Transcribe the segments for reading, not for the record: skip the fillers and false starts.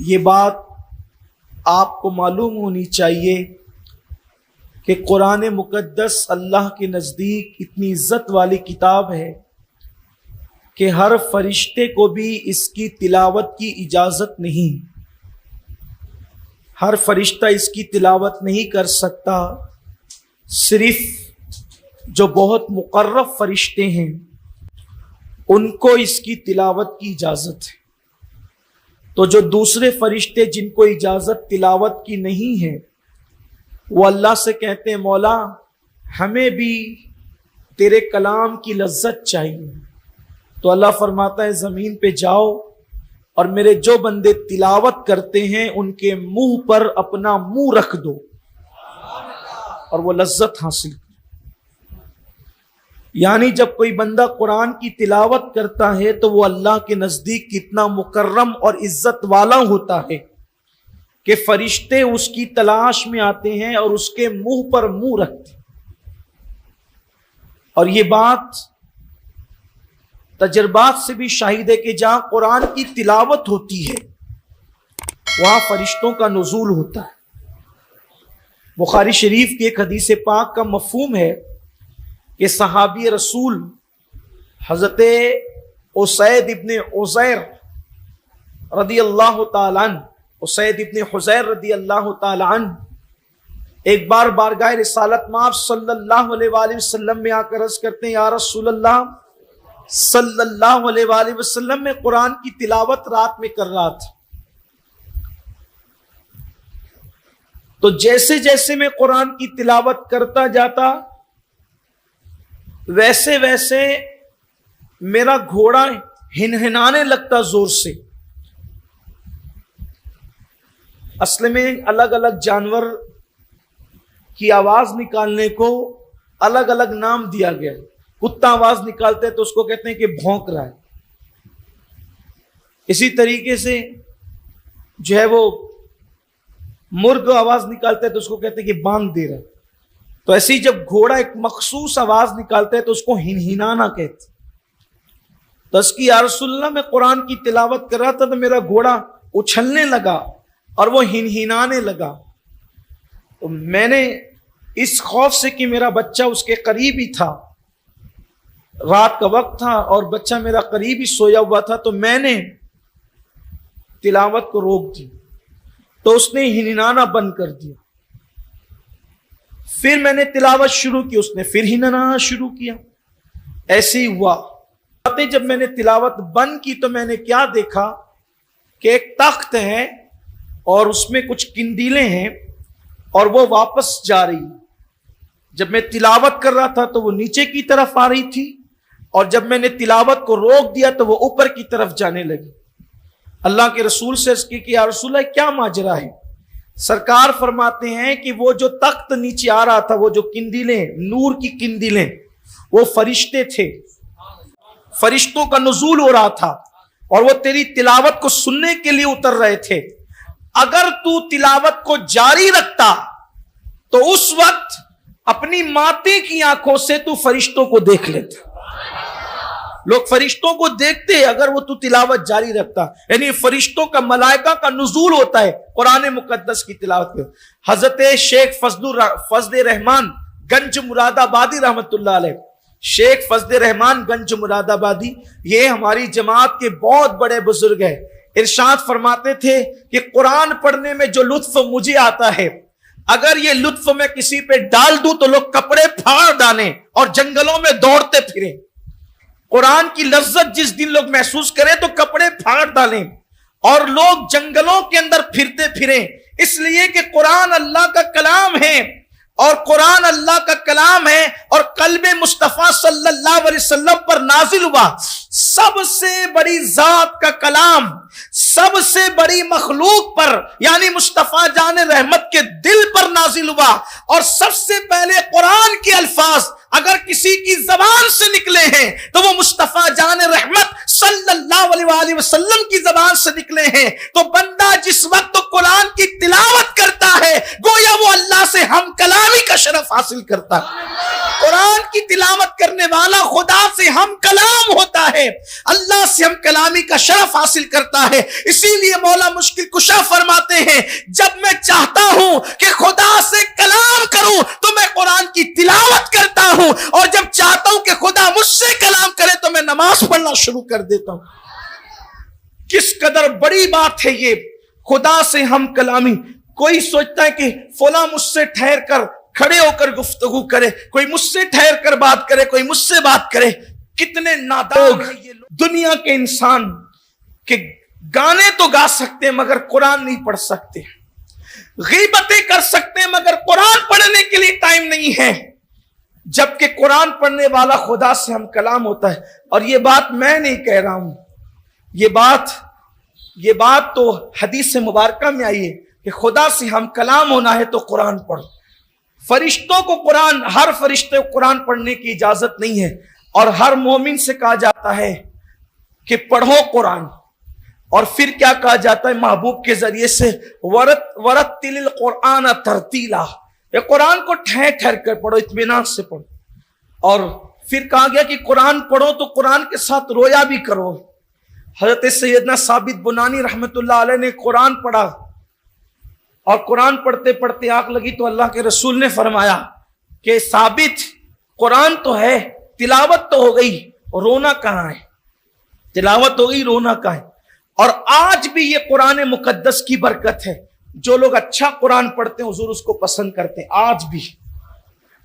یہ بات آپ کو معلوم ہونی چاہیے کہ قرآن مقدس اللہ کے نزدیک اتنی عزت والی کتاب ہے کہ ہر فرشتے کو بھی اس کی تلاوت کی اجازت نہیں، ہر فرشتہ اس کی تلاوت نہیں کر سکتا، صرف جو بہت مقرب فرشتے ہیں ان کو اس کی تلاوت کی اجازت ہے۔ تو جو دوسرے فرشتے جن کو اجازت تلاوت کی نہیں ہے وہ اللہ سے کہتے ہیں مولا ہمیں بھی تیرے کلام کی لذت چاہیے، تو اللہ فرماتا ہے زمین پہ جاؤ اور میرے جو بندے تلاوت کرتے ہیں ان کے منہ پر اپنا منہ رکھ دو اور وہ لذت حاصل کرو۔ یعنی جب کوئی بندہ قرآن کی تلاوت کرتا ہے تو وہ اللہ کے نزدیک کتنا مکرم اور عزت والا ہوتا ہے کہ فرشتے اس کی تلاش میں آتے ہیں اور اس کے منہ پر منہ رکھتے ہیں۔ اور یہ بات تجربات سے بھی شاہد ہے کہ جہاں قرآن کی تلاوت ہوتی ہے وہاں فرشتوں کا نزول ہوتا ہے۔ بخاری شریف کی ایک حدیث پاک کا مفہوم ہے کہ صحابی رسول حضرت اسید ابن عزیر رضی اللہ تعالیٰ عنہ، اسید ابن حزیر رضی اللہ تعالیٰ عنہ ایک بار بارگاہ رسالت مآب صلی اللہ علیہ وآلہ وسلم میں آ کر عرض کرتے ہیں یا رسول اللہ صلی اللہ علیہ وآلہ وسلم میں قرآن کی تلاوت رات میں کر رہا تھا، تو جیسے جیسے میں قرآن کی تلاوت کرتا جاتا ویسے ویسے میرا گھوڑا ہنہنانے لگتا زور سے۔ اصل میں الگ الگ جانور کی آواز نکالنے کو الگ الگ نام دیا گیا ہے۔ کتا آواز نکالتے تو اس کو کہتے ہیں کہ بھونک رہا ہے، اسی طریقے سے جو ہے وہ مرغ آواز نکالتے تو اس کو کہتے ہیں کہ بانگ دے رہا ہے۔ تو ایسی جب گھوڑا ایک مخصوص آواز نکالتے تو اس کو ہنہنانا کہتے۔ تو اس کی یا رسول اللہ میں قرآن کی تلاوت کر رہا تھا تو میرا گھوڑا اچھلنے لگا اور وہ ہنہنانے لگا، تو میں نے اس خوف سے کہ میرا بچہ اس کے قریب ہی تھا، رات کا وقت تھا اور بچہ میرا قریب ہی سویا ہوا تھا، تو میں نے تلاوت کو روک دی تو اس نے ہنہنانا بند کر دیا۔ پھر میں نے تلاوت شروع کی، اس نے پھر ہنہنانا شروع کیا، ایسے ہی ہوا۔ جب میں نے تلاوت بند کی تو میں نے کیا دیکھا کہ ایک تخت ہے اور اس میں کچھ قندیلیں ہیں اور وہ واپس جا رہی۔ جب میں تلاوت کر رہا تھا تو وہ نیچے کی طرف آ رہی تھی اور جب میں نے تلاوت کو روک دیا تو وہ اوپر کی طرف جانے لگی۔ اللہ کے رسول سے عرض کی کہ یا رسول اللہ کیا ماجرا ہے؟ سرکار فرماتے ہیں کہ وہ جو تخت نیچے آ رہا تھا، وہ جو قندیلیں، نور کی قندیلیں، وہ فرشتے تھے، فرشتوں کا نزول ہو رہا تھا اور وہ تیری تلاوت کو سننے کے لیے اتر رہے تھے۔ اگر تو تلاوت کو جاری رکھتا تو اس وقت اپنی ماتے کی آنکھوں سے تو فرشتوں کو دیکھ لیتا۔ لوگ فرشتوں کو دیکھتے ہیں اگر وہ تو تلاوت جاری رکھتا، یعنی فرشتوں کا، ملائکہ کا نزول ہوتا ہے قرآن مقدس کی تلاوت میں۔ حضرت شیخ فضل رحمان گنج مراد آبادی رحمت اللہ علیہ، شیخ فضل رحمان گنج مراد آبادی، یہ ہماری جماعت کے بہت بڑے بزرگ ہیں، ارشاد فرماتے تھے کہ قرآن پڑھنے میں جو لطف مجھے آتا ہے اگر یہ لطف میں کسی پہ ڈال دوں تو لوگ کپڑے پھاڑ ڈالیں اور جنگلوں میں دوڑتے پھریں۔ قرآن کی لذت جس دن لوگ محسوس کریں تو کپڑے پھاڑ ڈالیں اور لوگ جنگلوں کے اندر پھرتے پھریں، اس لیے کہ قرآن اللہ کا کلام ہے اور قرآن اللہ کا کلام ہے اور قلب مصطفیٰ صلی اللہ علیہ وسلم پر نازل ہوا۔ سب سے بڑی ذات کا کلام سب سے بڑی مخلوق پر یعنی مصطفیٰ جان رحمت کے دل پر نازل ہوا، اور سب سے پہلے قرآن کے الفاظ اگر کسی کی زبان سے نکلے ہیں تو وہ مصطفیٰ جان رحمت صلی اللہ علیہ وآلہ وسلم کی زبان سے نکلے ہیں۔ تو بندہ جس وقت قرآن کی تلاوت کرتا ہے گویا وہ اللہ سے ہم کلامی کا شرف حاصل کرتا ہے۔ قرآن کی تلاوت کرنے والا خدا سے ہم کلام ہوتا ہے۔ ہے، اللہ سے ہم کلامی کا شرف حاصل کرتا ہے۔ اسی لیے مولا مشکل کشا فرماتے ہیں جب میں چاہتا ہوں کہ خدا سے کلام کروں تو میں قرآن کی تلاوت کرتا ہوں، اور جب چاہتا ہوں کہ خدا مجھ سے کلام کرے تو میں نماز پڑھنا شروع کر دیتا ہوں۔ کس قدر بڑی بات ہے یہ، خدا سے ہم کلامی۔ کوئی سوچتا ہے کہ فلاں مجھ سے ٹھہر کر کھڑے ہو کر گفتگو کرے، کوئی مجھ سے ٹھہر کر بات کرے، کوئی مجھ سے بات کرے۔ کتنے نادان ہیں یہ لوگ، دنیا کے انسان کہ گانے تو گا سکتے ہیں مگر قرآن نہیں پڑھ سکتے، غیبتیں کر سکتے ہیں مگر قرآن پڑھنے کے لیے ٹائم نہیں ہے، جبکہ قرآن پڑھنے والا خدا سے ہم کلام ہوتا ہے۔ اور یہ بات میں نہیں کہہ رہا ہوں، یہ بات تو حدیث مبارکہ میں آئی ہے کہ خدا سے ہم کلام ہونا ہے تو قرآن پڑھ۔ فرشتوں کو قرآن، ہر فرشتے کو قرآن پڑھنے کی اجازت نہیں ہے، اور ہر مومن سے کہا جاتا ہے کہ پڑھو قرآن، اور پھر کیا کہا جاتا ہے محبوب کے ذریعے سے، ورتل القرآن ترتیلا، یہ قرآن کو ٹھہر ٹھہر کر پڑھو، اطمینان سے پڑھو۔ اور پھر کہا گیا کہ قرآن پڑھو تو قرآن کے ساتھ رویا بھی کرو۔ حضرت سیدنا ثابت بنانی رحمت اللہ علیہ نے قرآن پڑھا، اور قرآن پڑھتے پڑھتے آنکھ لگی تو اللہ کے رسول نے فرمایا کہ ثابت، قرآن تو ہے، تلاوت تو ہو گئی، رونا کہاں ہے؟ تلاوت ہو گئی، رونا کہاں ہے؟ اور آج بھی یہ قرآن مقدس کی برکت ہے، جو لوگ اچھا قرآن پڑھتے ہیں حضور اس کو پسند کرتے ہیں۔ آج بھی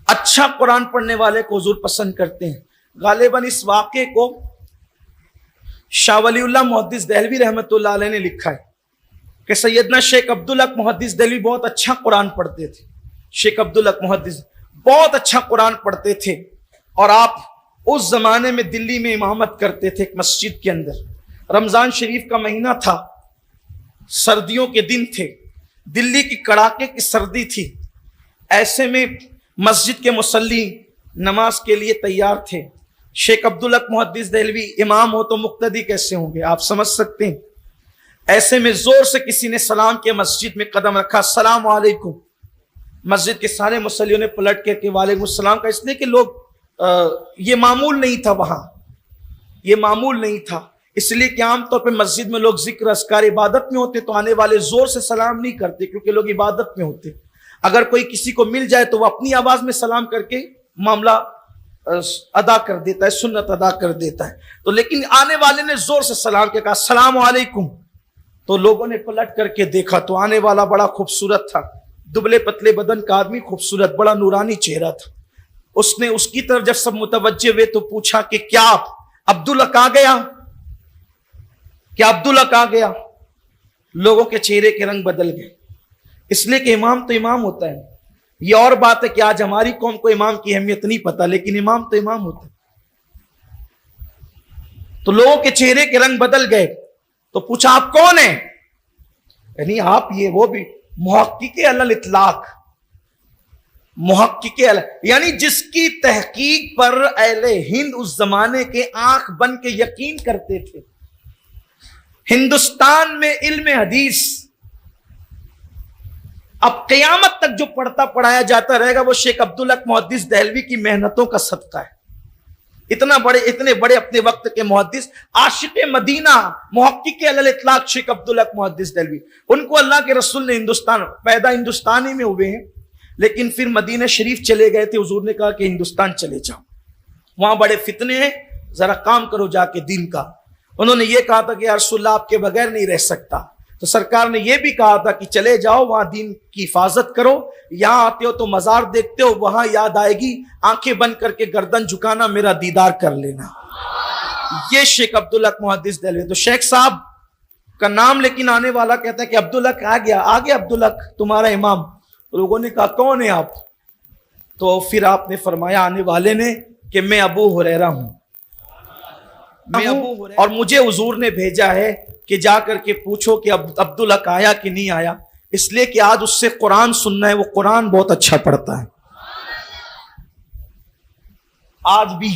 اچھا قرآن پڑھنے والے کو حضور پسند کرتے ہیں۔ غالباً اس واقعے کو شاہ ولی اللہ محدث دہلوی رحمت اللہ علیہ نے لکھا ہے کہ سیدنا شیخ عبدالحق محدث دہلوی بہت اچھا قرآن پڑھتے تھے۔ شیخ عبدالحق محدث بہت اچھا قرآن پڑھتے تھے، اور آپ اس زمانے میں دلی میں امامت کرتے تھے ایک مسجد کے اندر۔ رمضان شریف کا مہینہ تھا، سردیوں کے دن تھے، دلی کی کڑاکے کی سردی تھی، ایسے میں مسجد کے مصلی نماز کے لیے تیار تھے۔ شیخ عبدالحق محدث دہلوی امام ہو تو مقتدی کیسے ہوں گے، آپ سمجھ سکتے ہیں۔ ایسے میں زور سے کسی نے سلام کیا، مسجد میں قدم رکھا، السلام علیکم۔ مسجد کے سارے مصلیوں نے پلٹ کے وعلیکم السلام کا، اس لیے کہ لوگ یہ معمول نہیں تھا، وہاں یہ معمول نہیں تھا، اس لیے کہ عام طور پہ مسجد میں لوگ ذکر اذکار عبادت میں ہوتے تو آنے والے زور سے سلام نہیں کرتے، کیونکہ لوگ عبادت میں ہوتے۔ اگر کوئی کسی کو مل جائے تو وہ اپنی آواز میں سلام کر کے معاملہ ادا کر دیتا ہے، سنت ادا کر دیتا ہے۔ تو لیکن آنے والے نے زور سے سلام کیا، کہا السلام علیکم، تو لوگوں نے پلٹ کر کے دیکھا تو آنے والا بڑا خوبصورت تھا، دبلے پتلے بدن کا آدمی، خوبصورت، بڑا نورانی چہرہ تھا۔ اس نے اس کی طرف جب سب متوجہ ہوئے تو پوچھا کہ کیا عبدالحق آ گیا؟ کیا عبدالحق آ گیا؟ لوگوں کے چہرے کے رنگ بدل گئے، اس لیے کہ امام تو امام ہوتا ہے۔ یہ اور بات ہے کہ آج ہماری قوم کو امام کی اہمیت نہیں پتا، لیکن امام تو امام ہوتا ہے۔ تو لوگوں کے چہرے کے رنگ بدل گئے، تو پوچھا آپ کون ہیں؟ یعنی آپ یہ وہ بھی محقق علی الاطلاق، محقق یعنی جس کی تحقیق پر اہل ہند اس زمانے کے آنکھ بن کے یقین کرتے تھے۔ ہندوستان میں علم حدیث اب قیامت تک جو پڑھتا پڑھایا جاتا رہے گا وہ شیخ عبدالحق محدث دہلوی کی محنتوں کا صدقہ ہے۔ اتنے بڑے اپنے وقت کے محدث، عاشق مدینہ، محقق علی الاطلاق شیخ عبدالحق محدث دہلوی، ان کو اللہ کے رسول نے پیدا ہندوستانی میں ہوئے ہیں، لیکن پھر مدینہ شریف چلے گئے تھے، حضور نے کہا کہ ہندوستان چلے جاؤ، وہاں بڑے فتنے ہیں، ذرا کام کرو جا کے دین کا۔ انہوں نے یہ کہا تھا کہ یا رسول اللہ آپ کے بغیر نہیں رہ سکتا، تو سرکار نے یہ بھی کہا تھا کہ چلے جاؤ وہاں دین کی حفاظت کرو، یہاں آتے ہو تو مزار دیکھتے ہو، وہاں یاد آئے گی آنکھیں بند کر کے گردن جھکانا، میرا دیدار کر لینا۔ یہ شیخ عبدالحق محدث دہلوی۔ تو شیخ صاحب کا نام لیکن آنے والا کہتا ہے کہ عبدالحق آ گیا عبدالحق تمہارا امام۔ لوگوں نے کہا کون ہے آپ؟ تو پھر آپ نے فرمایا آنے والے نے کہ میں ابو ہریرہ ہوں، اور مجھے حضور نے بھیجا ہے کہ جا کر کے پوچھو کہ عبدالحق آیا کہ نہیں آیا، اس لیے کہ آج اس سے قرآن سننا ہے، وہ قرآن بہت اچھا پڑھتا ہے۔ آج بھی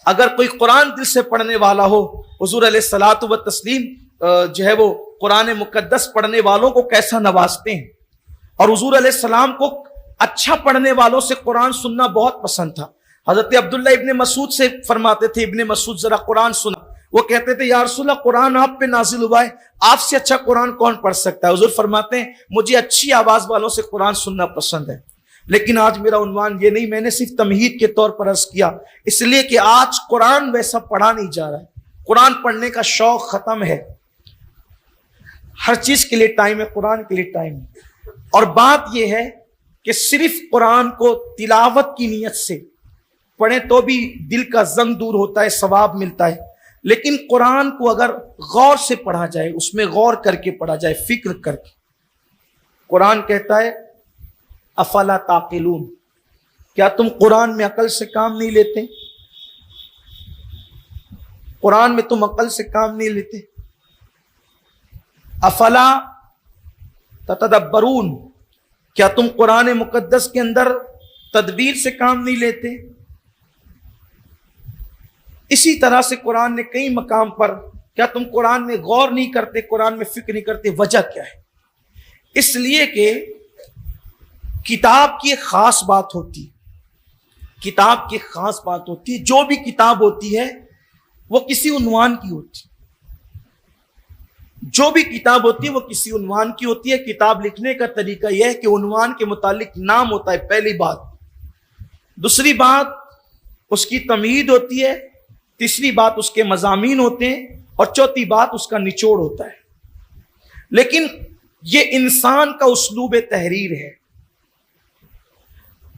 اگر کوئی قرآن دل سے پڑھنے والا ہو، حضور علیہ الصلوۃ والتسلیم جو ہے وہ قرآن مقدس پڑھنے والوں کو کیسا نوازتے ہیں، اور حضور علیہ السلام کو اچھا پڑھنے والوں سے قرآن سننا بہت پسند تھا۔ حضرت عبداللہ ابن مسعود سے فرماتے تھے، ابن مسعود ذرا قرآن سنا، وہ کہتے تھے یا رسول اللہ قرآن آپ پہ نازل ہوا ہے، آپ سے اچھا قرآن کون پڑھ سکتا ہے؟ حضور فرماتے ہیں مجھے اچھی آواز والوں سے قرآن سننا پسند ہے، لیکن آج میرا عنوان یہ نہیں، میں نے صرف تمہید کے طور پر عرض کیا، اس لیے کہ آج قرآن ویسا پڑھا نہیں جا رہا ہے، قرآن پڑھنے کا شوق ختم ہے، ہر چیز کے لیے ٹائم ہے، قرآن کے لیے ٹائم ہے۔ اور بات یہ ہے کہ صرف قرآن کو تلاوت کی نیت سے پڑھیں تو بھی دل کا زنگ دور ہوتا ہے، ثواب ملتا ہے، لیکن قرآن کو اگر غور سے پڑھا جائے، اس میں غور کر کے پڑھا جائے، فکر کر کے، قرآن کہتا ہے افلا تعقلون، کیا تم قرآن میں عقل سے کام نہیں لیتے؟ قرآن میں تم عقل سے کام نہیں لیتے؟ افلا تتدبرون، کیا تم قرآن مقدس کے اندر تدبیر سے کام نہیں لیتے؟ اسی طرح سے قرآن نے کئی مقام پر کیا تم قرآن میں غور نہیں کرتے، قرآن میں فکر نہیں کرتے؟ وجہ کیا ہے؟ اس لیے کہ کتاب کی ایک خاص بات ہوتی ہے، کتاب کی خاص بات ہوتی ہے، جو بھی کتاب ہوتی ہے وہ کسی عنوان کی ہوتی ہے، جو بھی کتاب ہوتی ہے وہ کسی عنوان کی ہوتی ہے۔ کتاب لکھنے کا طریقہ یہ ہے کہ عنوان کے متعلق نام ہوتا ہے، پہلی بات، دوسری بات اس کی تمہید ہوتی ہے، تیسری بات اس کے مضامین ہوتے ہیں، اور چوتھی بات اس کا نچوڑ ہوتا ہے۔ لیکن یہ انسان کا اسلوب تحریر ہے،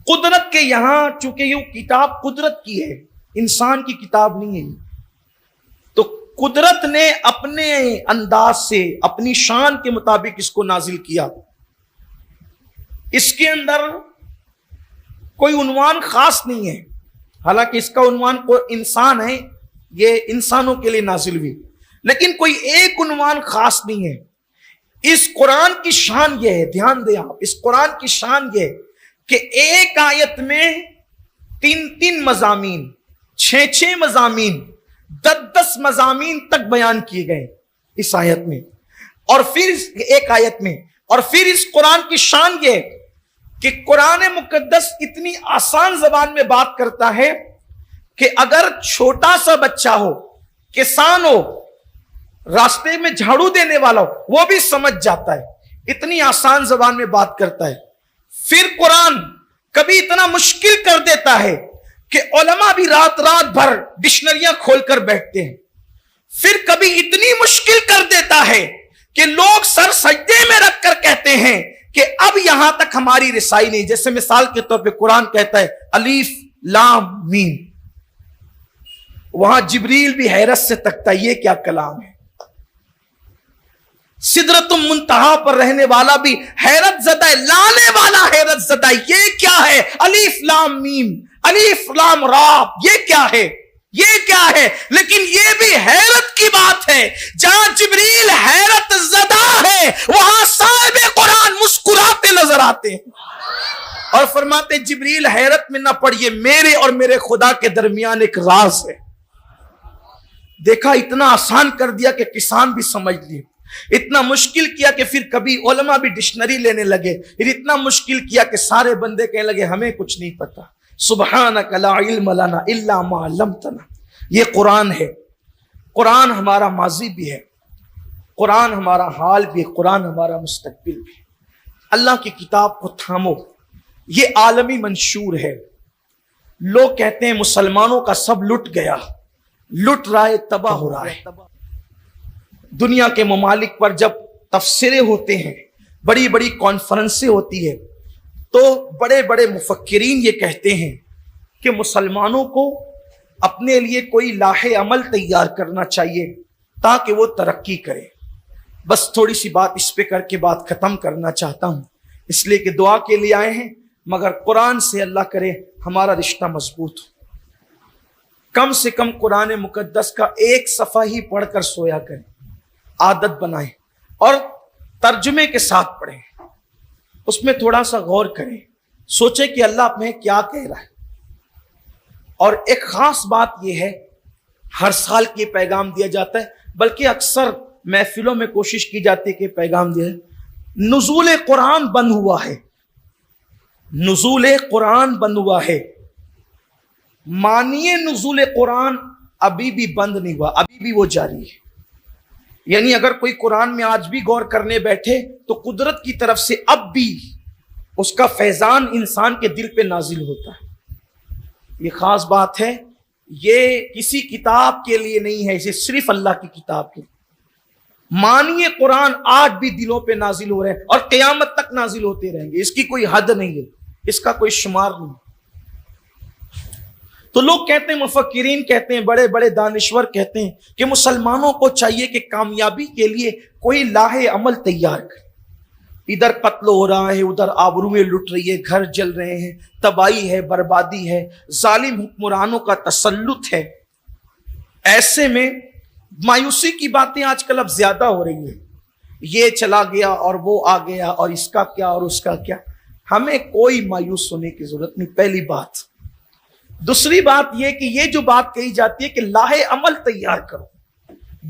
قدرت کے یہاں چونکہ یہ کتاب قدرت کی ہے، انسان کی کتاب نہیں ہے، تو قدرت نے اپنے انداز سے اپنی شان کے مطابق اس کو نازل کیا۔ اس کے اندر کوئی عنوان خاص نہیں ہے، حالانکہ اس کا عنوان کوئی انسان ہے، یہ انسانوں کے لیے نازل ہوئی، لیکن کوئی ایک عنوان خاص نہیں ہے۔ اس قرآن کی شان یہ ہے، دھیان دیں آپ، اس قرآن کی شان یہ ہے کہ ایک آیت میں 3 مضامین، 6 مضامین، 10 مضامین تک بیان کیے گئے اس آیت میں، اور پھر ایک آیت میں، اور پھر اس قرآن کی شان یہ ہے کہ قرآن مقدس اتنی آسان زبان میں بات کرتا ہے کہ اگر چھوٹا سا بچہ ہو، کسان ہو، راستے میں جھاڑو دینے والا ہو، وہ بھی سمجھ جاتا ہے، اتنی آسان زبان میں بات کرتا ہے۔ پھر قرآن کبھی اتنا مشکل کر دیتا ہے کہ علماء بھی رات بھر ڈکشنریاں کھول کر بیٹھتے ہیں، پھر کبھی اتنی مشکل کر دیتا ہے کہ لوگ سر سجدے میں رکھ کر کہتے ہیں کہ اب یہاں تک ہماری رسائی نہیں۔ جیسے مثال کے طور پہ قرآن کہتا ہے الف لام میم، وہاں جبریل بھی حیرت سے تکتا ہے، یہ کیا کلام ہے؟ سدرۃ منتہا پر رہنے والا بھی حیرت زدہ ہے، لانے والا حیرت زدہ ہے، یہ کیا ہے؟ الف لام میم، الف لام را، یہ کیا ہے؟ یہ کیا ہے؟ لیکن یہ بھی حیرت کی بات ہے، جہاں جبریل حیرت زدہ ہے وہاں صاحب قرآن مسکراتے نظر آتے ہیں اور فرماتے جبریل حیرت میں نہ پڑیے، میرے اور میرے خدا کے درمیان ایک راز ہے۔ دیکھا، اتنا آسان کر دیا کہ کسان بھی سمجھ لیے، اتنا مشکل کیا کہ پھر کبھی علماء بھی ڈکشنری لینے لگے، پھر اتنا مشکل کیا کہ سارے بندے کہنے لگے ہمیں کچھ نہیں پتا، سبحانک لا علم لنا الا ما علمتنا۔ یہ قرآن ہے، قرآن ہمارا ماضی بھی ہے، قرآن ہمارا حال بھی ہے، قرآن ہمارا مستقبل بھی ہے۔ اللہ کی کتاب کو تھامو، یہ عالمی منشور ہے۔ لوگ کہتے ہیں مسلمانوں کا سب لٹ گیا، لٹ رہا ہے، تباہ ہو رہا ہے۔ دنیا کے ممالک پر جب تفسیریں ہوتے ہیں، بڑی بڑی کانفرنسیں ہوتی ہے، تو بڑے بڑے مفکرین یہ کہتے ہیں کہ مسلمانوں کو اپنے لیے کوئی لاہ عمل تیار کرنا چاہیے تاکہ وہ ترقی کرے۔ بس تھوڑی سی بات اس پہ کر کے بات ختم کرنا چاہتا ہوں، اس لیے کہ دعا کے لیے آئے ہیں، مگر قرآن سے اللہ کرے ہمارا رشتہ مضبوط ہو۔ کم سے کم قرآن مقدس کا ایک صفحہ ہی پڑھ کر سویا کریں، عادت بنائیں، اور ترجمے کے ساتھ پڑھیں، اس میں تھوڑا سا غور کریں، سوچیں کہ اللہ اپنے کیا کہہ رہا ہے۔ اور ایک خاص بات یہ ہے، ہر سال یہ پیغام دیا جاتا ہے، بلکہ اکثر محفلوں میں کوشش کی جاتی ہے کہ پیغام دیا ہے، نزول قرآن بند ہوا ہے، نزول قرآن بند ہوا ہے۔ معنی نزول قرآن ابھی بھی بند نہیں ہوا، ابھی بھی وہ جاری ہے۔ یعنی اگر کوئی قرآن میں آج بھی غور کرنے بیٹھے تو قدرت کی طرف سے اب بھی اس کا فیضان انسان کے دل پہ نازل ہوتا ہے۔ یہ خاص بات ہے، یہ کسی کتاب کے لیے نہیں ہے، یہ صرف اللہ کی کتاب کے لیے۔ مانیے قرآن آج بھی دلوں پہ نازل ہو رہے ہیں اور قیامت تک نازل ہوتے رہیں گے، اس کی کوئی حد نہیں ہے، اس کا کوئی شمار نہیں۔ تو لوگ کہتے ہیں، مفکرین کہتے ہیں، بڑے بڑے دانشور کہتے ہیں کہ مسلمانوں کو چاہیے کہ کامیابی کے لیے کوئی لاہ عمل تیار کرے۔ ادھر قتل ہو رہا ہے، ادھر آبروئیں لٹ رہی ہے، گھر جل رہے ہیں، تباہی ہے، بربادی ہے، ظالم حکمرانوں کا تسلط ہے۔ ایسے میں مایوسی کی باتیں آج کل اب زیادہ ہو رہی ہیں، یہ چلا گیا اور وہ آ گیا اور اس کا کیا اور اس کا کیا۔ ہمیں کوئی مایوس ہونے کی ضرورت نہیں، پہلی بات۔ دوسری بات یہ کہ یہ جو بات کہی جاتی ہے کہ لاہ عمل تیار کرو،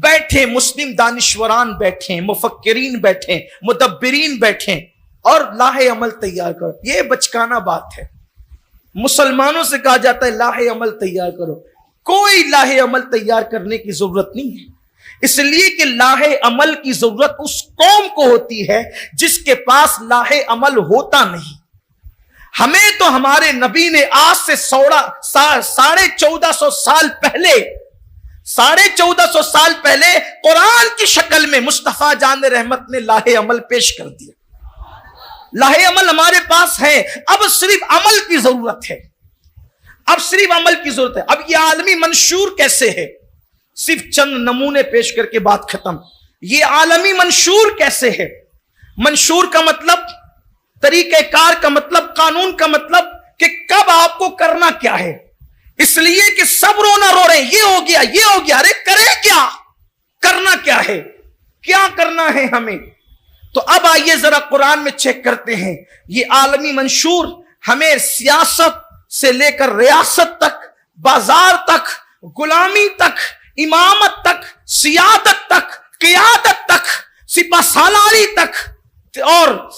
بیٹھے مسلم دانشوران بیٹھیں، مفکرین بیٹھیں، مدبرین بیٹھیں اور لاہ عمل تیار کرو، یہ بچکانہ بات ہے۔ مسلمانوں سے کہا جاتا ہے لاہ عمل تیار کرو، کوئی لاہ عمل تیار کرنے کی ضرورت نہیں ہے، اس لیے کہ لاہ عمل کی ضرورت اس قوم کو ہوتی ہے جس کے پاس لاہ عمل ہوتا نہیں۔ ہمیں تو ہمارے نبی نے آج سے 1450 سال پہلے 1450 سال پہلے قرآن کی شکل میں مصطفیٰ جان رحمت نے لاہ عمل پیش کر دیا۔ لاہ عمل ہمارے پاس ہے، اب صرف عمل کی ضرورت ہے، اب صرف عمل کی ضرورت ہے۔ اب یہ عالمی منشور کیسے ہے؟ صرف چند نمونے پیش کر کے بات ختم۔ یہ عالمی منشور کیسے ہے؟ منشور کا مطلب، طریقہ کار کا مطلب، قانون کا مطلب کہ کب آپ کو کرنا کیا ہے۔ اس لیے کہ سب رونا رو رہے ہیں، یہ ہو گیا، یہ ہو گیا، ارے کریں کیا؟ کرنا کیا ہے؟ کیا کرنا ہے ہمیں؟ تو اب آئیے ذرا قرآن میں چیک کرتے ہیں۔ یہ عالمی منشور ہمیں سیاست سے لے کر ریاست تک، بازار تک، غلامی تک، امامت تک، سیادت تک، قیادت تک، سپہ سالاری تک اور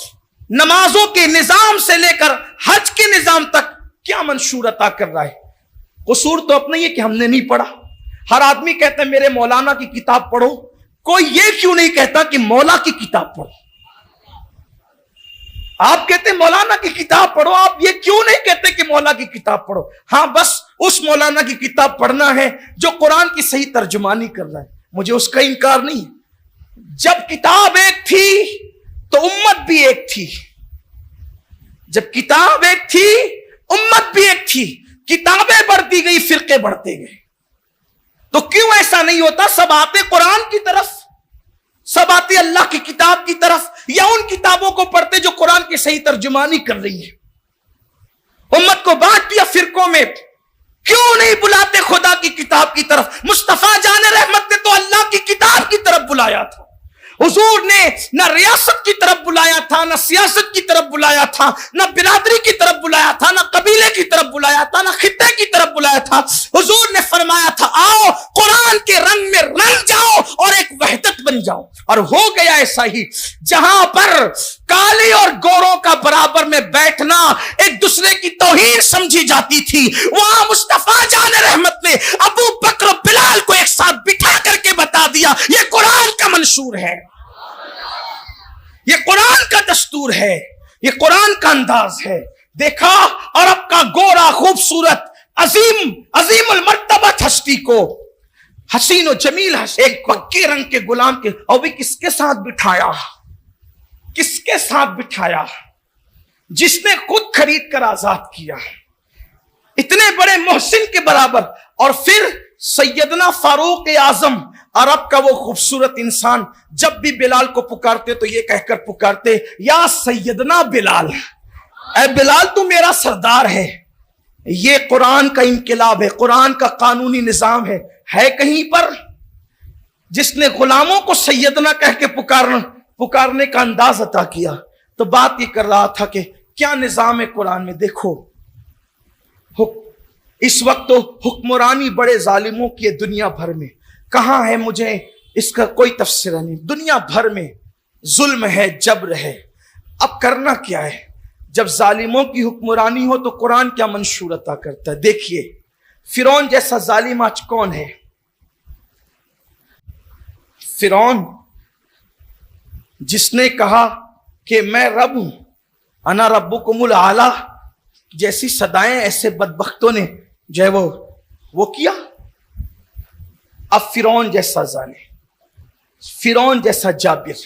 نمازوں کے نظام سے لے کر حج کے نظام تک کیا منشور عطا کر رہا ہے۔ قصور تو اپنا یہ کہ ہم نے نہیں پڑھا۔ ہر آدمی کہتا ہے میرے مولانا کی کتاب پڑھو، کوئی یہ کیوں نہیں کہتا کہ مولا کی کتاب پڑھو؟ آپ کہتے ہیں مولانا کی کتاب پڑھو، آپ یہ کیوں نہیں کہتے کہ مولا کی کتاب پڑھو؟ ہاں بس اس مولانا کی کتاب پڑھنا ہے جو قرآن کی صحیح ترجمانی کر رہا ہے، مجھے اس کا انکار نہیں ہے۔ جب کتاب ایک تھی تو امت بھی ایک تھی، جب کتاب ایک تھی امت بھی ایک تھی، کتابیں بڑھتی گئی، فرقے بڑھتے گئے۔ تو کیوں ایسا نہیں ہوتا؟ سب آتے قرآن کی طرف، سب آتے اللہ کی کتاب کی طرف، یا ان کتابوں کو پڑھتے جو قرآن کی صحیح ترجمانی کر رہی ہے۔ امت کو بانٹ دیا فرقوں میں، کیوں نہیں بلاتے خدا کی کتاب کی طرف؟ مصطفیٰ جان رحمت نے تو اللہ کی کتاب کی طرف بلایا تھا۔ حضور نے نہ ریاست کی طرف بلایا تھا، نہ سیاست کی طرف بلایا تھا، نہ برادری کی طرف بلایا تھا، نہ قبیلے کی طرف بلایا تھا، نہ خطے کی طرف بلایا تھا۔ حضور نے فرمایا تھا آؤ قرآن کے رنگ میں رنگ جاؤ اور ایک وحدت بن جاؤ، اور ہو گیا ایسا ہی۔ جہاں پر کالے اور گوروں کا برابر میں بیٹھنا ایک دوسرے کی توہین سمجھی جاتی تھی، وہاں مصطفیٰ جان رحمت نے ابو بکر بلال کو ایک ساتھ بٹھا کر کے بتا دیا یہ قرآن کا منشور ہے، یہ قرآن کا دستور ہے، یہ قرآن کا انداز ہے۔ دیکھا عرب کا گورا خوبصورت عظیم المرتبہ ہستی کو، حسین و جمیل ایک پکے رنگ کے غلام کے، اور بھی کس کے ساتھ بٹھایا؟ کس کے ساتھ بٹھایا؟ جس نے خود خرید کر آزاد کیا، اتنے بڑے محسن کے برابر۔ اور پھر سیدنا فاروق اعظم، عرب کا وہ خوبصورت انسان، جب بھی بلال کو پکارتے تو یہ کہہ کر پکارتے یا سیدنا بلال، اے بلال تو میرا سردار ہے۔ یہ قرآن کا انقلاب ہے، قرآن کا قانونی نظام ہے کہیں پر جس نے غلاموں کو سیدنا کہہ کے پکارنے کا انداز عطا کیا؟ تو بات یہ کر رہا تھا کہ کیا نظام ہے قرآن میں۔ دیکھو اس وقت تو حکمرانی بڑے ظالموں کی ہے دنیا بھر میں، کہاں ہے مجھے اس کا کوئی تفسیر نہیں، دنیا بھر میں ظلم ہے، جبر ہے۔ اب کرنا کیا ہے؟ جب ظالموں کی حکمرانی ہو تو قرآن کیا منشور عطا کرتا ہے؟ دیکھیے فرعون جیسا ظالم آج کون ہے؟ فرعون جس نے کہا کہ میں رب ہوں، انا ربکم الاعلی، جیسی صدائیں ایسے بدبختوں نے جو ہے وہ کیا. اب فرعون جیسا ظالم، فرعون جیسا جابر،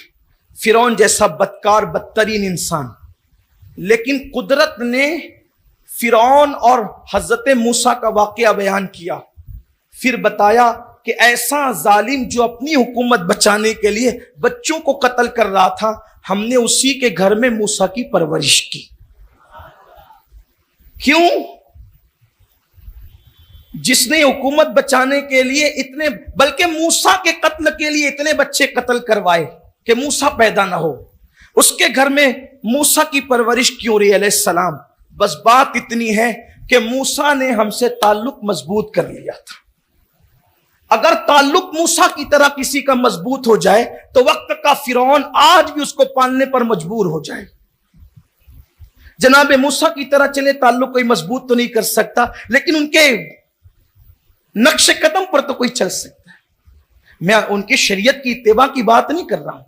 فرعون جیسا بدکار بدترین انسان، لیکن قدرت نے فرعون اور حضرت موسیٰ کا واقعہ بیان کیا. پھر بتایا کہ ایسا ظالم جو اپنی حکومت بچانے کے لیے بچوں کو قتل کر رہا تھا، ہم نے اسی کے گھر میں موسیٰ کی پرورش کی. کیوں؟ جس نے حکومت بچانے کے لیے اتنے، بلکہ موسیٰ کے قتل کے لیے اتنے بچے قتل کروائے کہ موسیٰ پیدا نہ ہو، اس کے گھر میں موسیٰ کی پرورش کیوں رہی علیہ السلام؟ بس بات اتنی ہے کہ موسیٰ نے ہم سے تعلق مضبوط کر لیا تھا. اگر تعلق موسیٰ کی طرح کسی کا مضبوط ہو جائے تو وقت کا فرعون آج بھی اس کو پالنے پر مجبور ہو جائے. جناب موسیٰ کی طرح چلے تعلق کوئی مضبوط تو نہیں کر سکتا، لیکن ان کے نقش قدم پر تو کوئی چل سکتا ہے. میں ان کی شریعت کی اتباع کی بات نہیں کر رہا ہوں،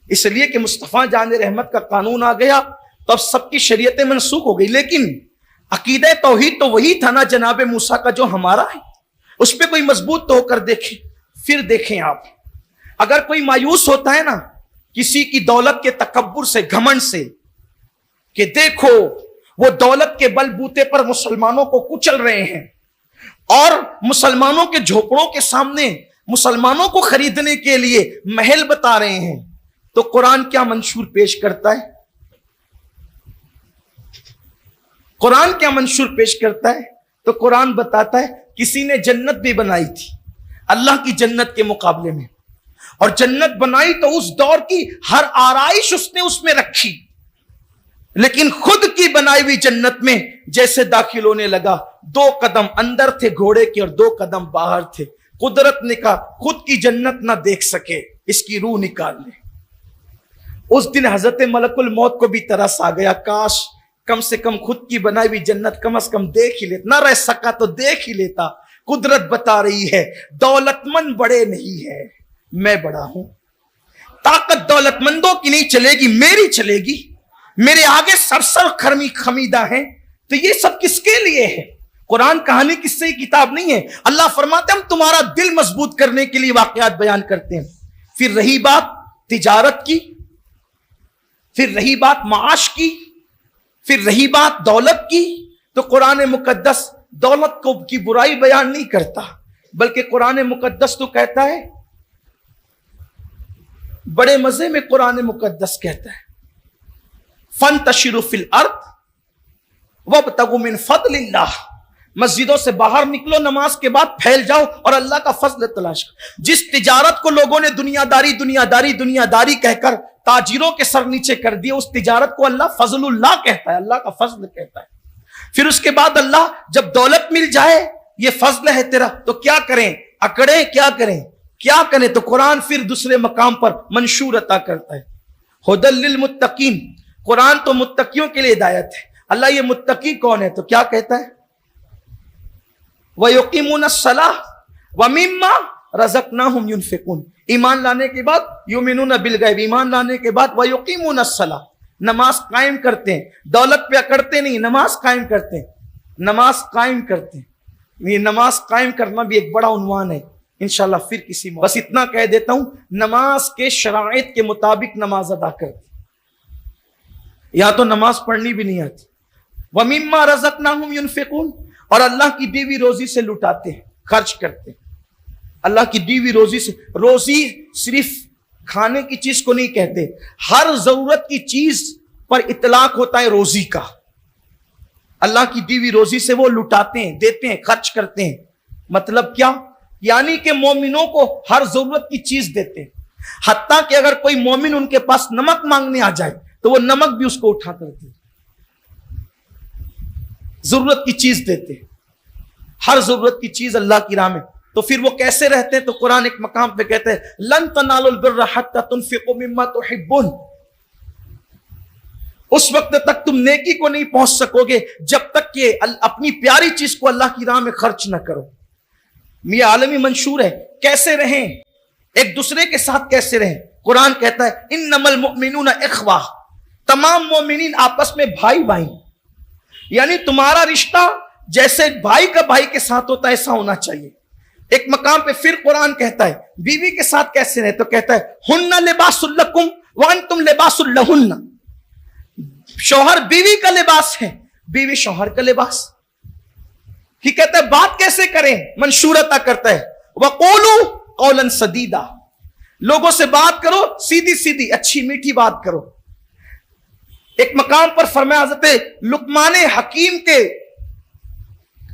اس لیے کہ مصطفیٰ جان رحمت کا قانون آ گیا تو اب سب کی شریعتیں منسوخ ہو گئی، لیکن عقیدہ توحید تو وہی تھا نا جناب موسیٰ کا جو ہمارا ہے، اس پہ کوئی مضبوط تو ہو کر دیکھیں. پھر دیکھیں آپ، اگر کوئی مایوس ہوتا ہے نا کسی کی دولت کے تکبر سے، گھمنڈ سے، کہ دیکھو وہ دولت کے بل بوتے پر مسلمانوں کو کچل رہے ہیں اور مسلمانوں کے جھوپڑوں کے سامنے مسلمانوں کو خریدنے کے لیے محل بتا رہے ہیں، تو قرآن کیا منشور پیش کرتا ہے؟ قرآن کیا منشور پیش کرتا ہے؟ تو قرآن بتاتا ہے کسی نے جنت بھی بنائی تھی اللہ کی جنت کے مقابلے میں، اور جنت بنائی تو اس دور کی ہر آرائش اس نے اس میں رکھی، لیکن خود کی بنائی ہوئی جنت میں جیسے داخل ہونے لگا 2 قدم اندر تھے گھوڑے کے اور 2 قدم باہر تھے. قدرت نے کہا خود کی جنت نہ دیکھ سکے، اس کی روح نکال لے. اس دن حضرت ملک الموت کو بھی ترس آ گیا، کاش کم سے کم خود کی بنائی ہوئی جنت کم از کم دیکھ ہی لیتا، نہ رہ سکا تو دیکھ ہی لیتا. قدرت بتا رہی ہے دولت مند بڑے نہیں ہے، میں بڑا ہوں. طاقت دولت مندوں کی نہیں چلے گی، میری چلے گی. میرے آگے سرسر خمیدہ ہیں، تو یہ سب کس کے لیے ہے؟ قرآن کہانی قصے کی کتاب نہیں ہے. اللہ فرماتے ہم تمہارا دل مضبوط کرنے کے لیے واقعات بیان کرتے ہیں. پھر رہی بات تجارت کی، پھر رہی بات معاش کی، پھر رہی بات دولت کی، تو قرآن مقدس دولت کو کی برائی بیان نہیں کرتا، بلکہ قرآن مقدس تو کہتا ہے، بڑے مزے میں قرآن مقدس کہتا ہے فَانْتَشِرُوا فِي الْأَرْضِ وَابْتَغُوا مِنْ فَضْلِ اللَّهِ، مسجدوں سے باہر نکلو، نماز کے بعد پھیل جاؤ اور اللہ کا فضل تلاش کرو. جس تجارت کو لوگوں نے دنیا داری کہہ کر تاجروں کے سر نیچے کر دیا، اس تجارت کو اللہ فضل اللہ کہتا ہے، اللہ کا فضل کہتا ہے. پھر اس کے بعد اللہ جب دولت مل جائے یہ فضل ہے تیرا، تو کیا کریں؟ اکڑیں، کیا کریں؟ تو قرآن پھر دوسرے مقام پر منشور عطا کرتا ہے، ہدی للمتقین. قرآن تو متقیوں کے لیے ہدایت ہے. اللہ یہ متقی کون ہے؟ تو کیا کہتا ہے؟ وَيُقِيمُونَ الصَّلَاةَ وَمِمَّا رَزَقْنَاهُمْ يُنْفِقُونَ. ایمان لانے کے بعد یؤمنون بالغیب، ایمان لانے کے بعد وَيُقِيمُونَ الصَّلَاةَ، نماز قائم کرتے ہیں. دولت پہ اکڑتے نہیں، نماز قائم کرتے ہیں. یہ نماز قائم کرنا بھی ایک بڑا عنوان ہے، انشاءاللہ پھر کسی بس اتنا کہہ دیتا ہوں، نماز کے شرائط کے مطابق نماز ادا کرتے. یا تو نماز پڑھنی بھی نہیں آتی. وَمِمَّا رَزَقْنَاهُمْ يُنْفِقُونَ، اور اللہ کی دی ہوئی روزی سے لٹاتے ہیں، خرچ کرتے ہیں. اللہ کی دی ہوئی روزی سے، روزی صرف کھانے کی چیز کو نہیں کہتے، ہر ضرورت کی چیز پر اطلاق ہوتا ہے روزی کا. اللہ کی دی ہوئی روزی سے وہ لٹاتے ہیں، دیتے ہیں، خرچ کرتے ہیں. مطلب کیا؟ یعنی کہ مومنوں کو ہر ضرورت کی چیز دیتے ہیں. حتیٰ کہ اگر کوئی مومن ان کے پاس نمک مانگنے آ جائے تو وہ نمک بھی اس کو اٹھا کر دیتے، ضرورت کی چیز دیتے، ہر ضرورت کی چیز اللہ کی راہ میں. تو پھر وہ کیسے رہتے ہیں؟ تو قرآن ایک مقام پہ کہتے ہیں لن تنالوا البر حتى تنفقوا مما تحبون. اس وقت تک تم نیکی کو نہیں پہنچ سکو گے جب تک کہ اپنی پیاری چیز کو اللہ کی راہ میں خرچ نہ کرو. یہ عالمی منشور ہے. کیسے رہیں؟ ایک دوسرے کے ساتھ کیسے رہیں؟ قرآن کہتا ہے انما المؤمنون اخوہ، تمام مومنین آپس میں بھائی بھائی، یعنی تمہارا رشتہ جیسے بھائی کا بھائی کے ساتھ ہوتا ہے ایسا ہونا چاہیے۔ ایک مقام پہ پھر قرآن کہتا ہے بیوی کے ساتھ کیسے رہیں، تو کہتا ہے ہن لباس لکم وانتم لباس لہن، شوہر بیوی کا لباس ہے، بیوی شوہر کا لباس۔ کہ کہتا ہے بات کیسے کریں، منشور عطا کرتا ہے وَقُولُوا قَوْلًا سَدِيدًا، لوگوں سے بات کرو سیدھی سیدھی اچھی میٹھی بات کرو۔ ایک مقام پر فرمایا حضرت لقمان حکیم کے